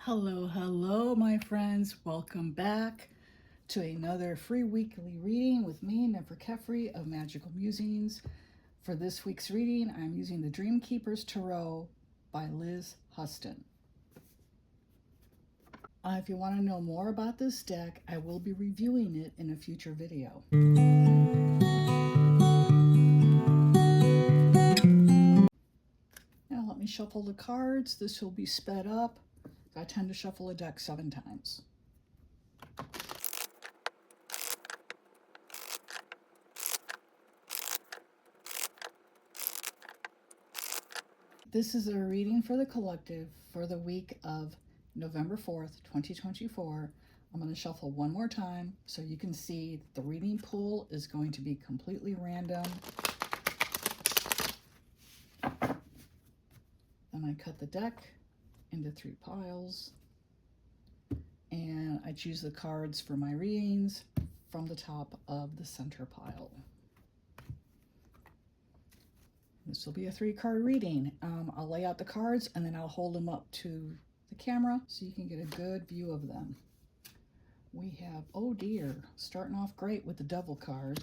Hello, hello, my friends. Welcome back to another free weekly reading with me, Never Kefri of Magical Musings. For this week's reading, I'm using the Dream Keepers Tarot by Liz Huston. If you want to know more about this deck, I will be reviewing it in a future video. Now let me shuffle the cards. This will be sped up. I tend to shuffle a deck 7 times. This is a reading for the collective for the week of November 4th, 2024. I'm going to shuffle one more time so you can see that the reading pool is going to be completely random. Then I cut the deck into 3 piles. And I choose the cards for my readings from the top of the center pile. This will be a 3-card reading. I'll lay out the cards and then I'll hold them up to the camera so you can get a good view of them. We have, oh dear, starting off great with the Devil card.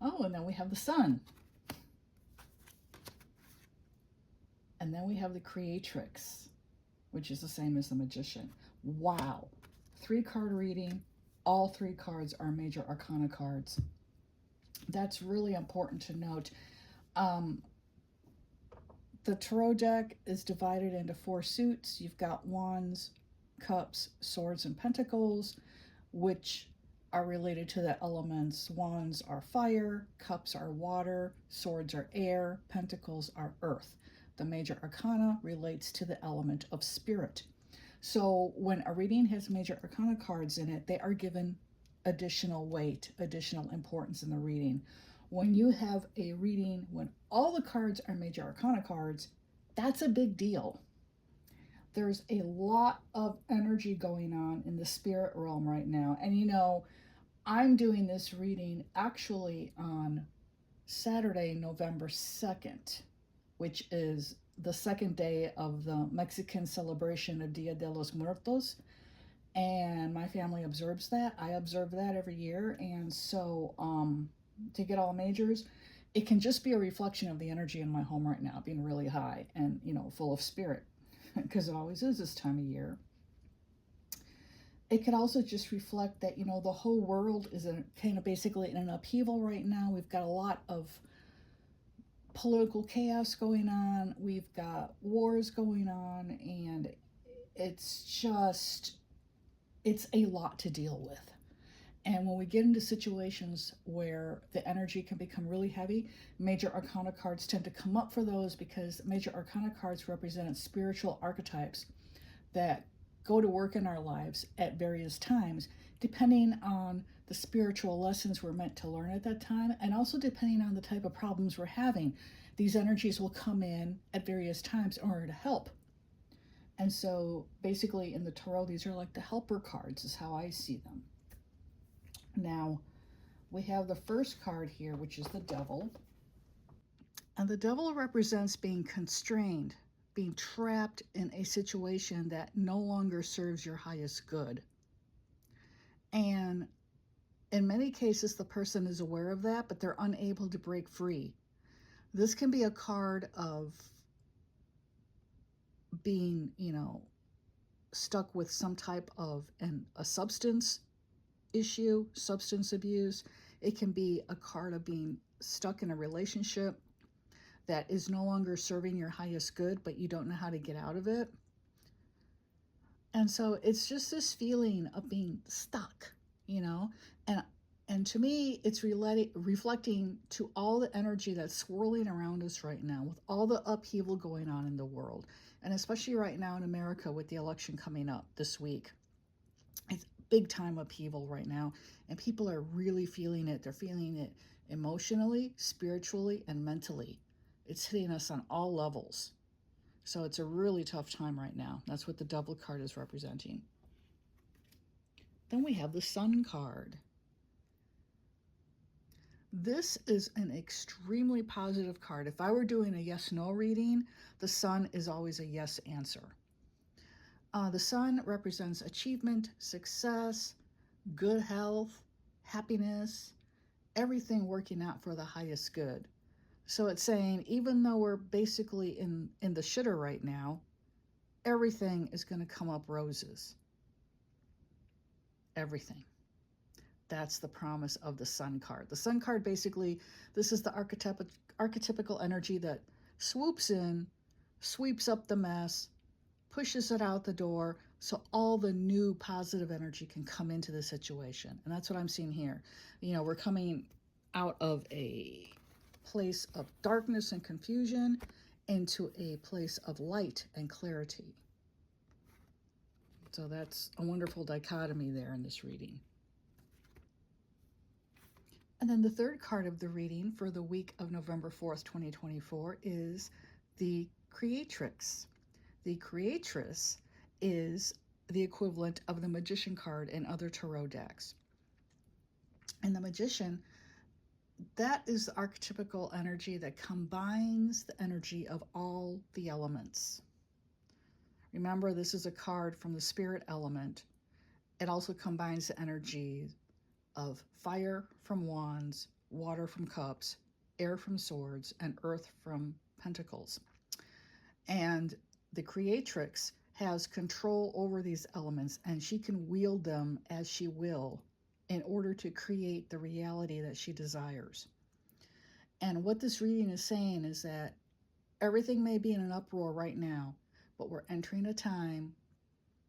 Oh, and then we have the Sun. And then we have the Creatrix, which is the same as the Magician. Wow. 3-card reading. All 3 cards are major arcana cards. That's really important to note. The tarot deck is divided into 4 suits. You've got Wands, Cups, Swords, and Pentacles, which are related to the elements. Wands are fire, Cups are water, Swords are air, Pentacles are earth. The major arcana relates to the element of spirit. So when a reading has major arcana cards in it, they are given additional weight, additional importance in the reading. When you have a reading when all the cards are major arcana cards, that's a big deal. There's a lot of energy going on in the spirit realm right now. And you know, I'm doing this reading actually on Saturday, November 2nd, which is the second day of the Mexican celebration of Dia de los Muertos. And my family observes that. I observe that every year. And so to get all majors, it can just be a reflection of the energy in my home right now being really high and, you know, full of spirit, because it always is this time of year. It could also just reflect that, you know, the whole world is kind of basically in an upheaval right now. We've got a lot of political chaos going on. We've got wars going on, and it's a lot to deal with. And when we get into situations where the energy can become really heavy, major arcana cards tend to come up for those, because major arcana cards represent spiritual archetypes that go to work in our lives at various times, depending on the spiritual lessons we're meant to learn at that time, and also depending on the type of problems we're having. These energies will come in at various times in order to help. And so basically in the tarot, these are like the helper cards, is how I see them. Now, we have the first card here, which is the Devil. And the Devil represents being constrained, being trapped in a situation that no longer serves your highest good. And in many cases, the person is aware of that, but they're unable to break free. This can be a card of being, you know, stuck with some type of a substance issue, substance abuse. It can be a card of being stuck in a relationship that is no longer serving your highest good, but you don't know how to get out of it. And so it's just this feeling of being stuck, you know, and to me, it's reflecting to all the energy that's swirling around us right now, with all the upheaval going on in the world, and especially right now in America with the election coming up this week. It's big time upheaval right now, and people are really feeling it. They're feeling it emotionally, spiritually, and mentally. It's hitting us on all levels. So it's a really tough time right now. That's what the Devil card is representing. Then we have the Sun card. This is an extremely positive card. If I were doing a yes-no reading, the Sun is always a yes answer. The Sun represents achievement, success, good health, happiness, everything working out for the highest good. So it's saying even though we're basically in the shitter right now, everything is going to come up roses. Everything. That's the promise of the Sun card. The Sun card, basically, this is the archetypical energy that swoops in, sweeps up the mess, pushes it out the door, so all the new positive energy can come into the situation. And that's what I'm seeing here. You know, we're coming out of a place of darkness and confusion into a place of light and clarity. So that's a wonderful dichotomy there in this reading. And then the third card of the reading for the week of November 4th, 2024 is the Creatrix. The Creatrix is the equivalent of the Magician card in other tarot decks. And the Magician, that is the archetypical energy that combines the energy of all the elements. Remember, this is a card from the spirit element. It also combines the energy of fire from wands, water from cups, air from swords, and earth from pentacles. And the Creatrix has control over these elements, and she can wield them as she will in order to create the reality that she desires. And what this reading is saying is that everything may be in an uproar right now, but we're entering a time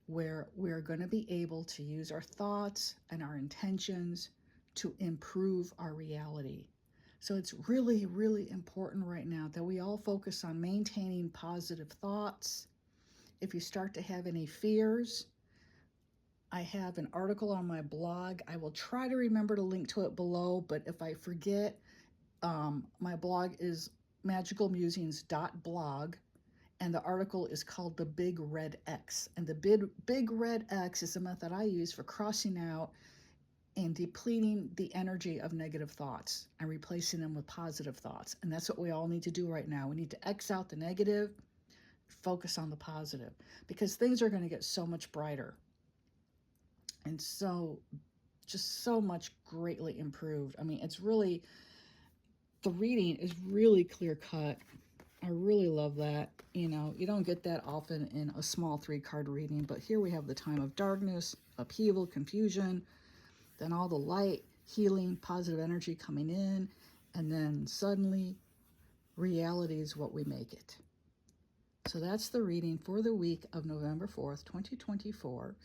where we're going to be able to use our thoughts and our intentions to improve our reality. So it's really, really important right now that we all focus on maintaining positive thoughts. If you start to have any fears, I have an article on my blog. I will try to remember to link to it below, but if I forget, my blog is MagickalMusings.blog. And the article is called The Big Red X. And the big red X is a method I use for crossing out and depleting the energy of negative thoughts and replacing them with positive thoughts. And that's what we all need to do right now. We need to X out the negative, focus on the positive, because things are going to get so much brighter. And so, just so much greatly improved. I mean, it's really, the reading is really clear cut. I really love that. You know, you don't get that often in a small 3-card reading, but here we have the time of darkness, upheaval, confusion, then all the light, healing, positive energy coming in, and then suddenly reality is what we make it. So that's the reading for the week of November 4th, 2024.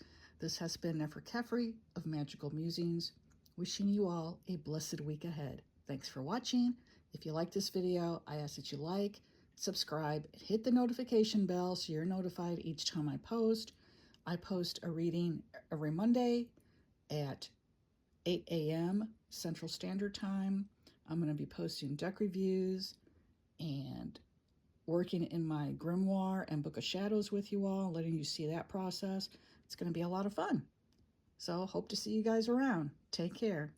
This has been Nefer Kefri of Magical Musings, wishing you all a blessed week ahead. Thanks for watching. If you like this video, I ask that you like, subscribe, and hit the notification bell so you're notified each time I post. I post a reading every Monday at 8 a.m. Central Standard Time. I'm going to be posting deck reviews and working in my grimoire and Book of Shadows with you all, letting you see that process. It's going to be a lot of fun. So hope to see you guys around. Take care.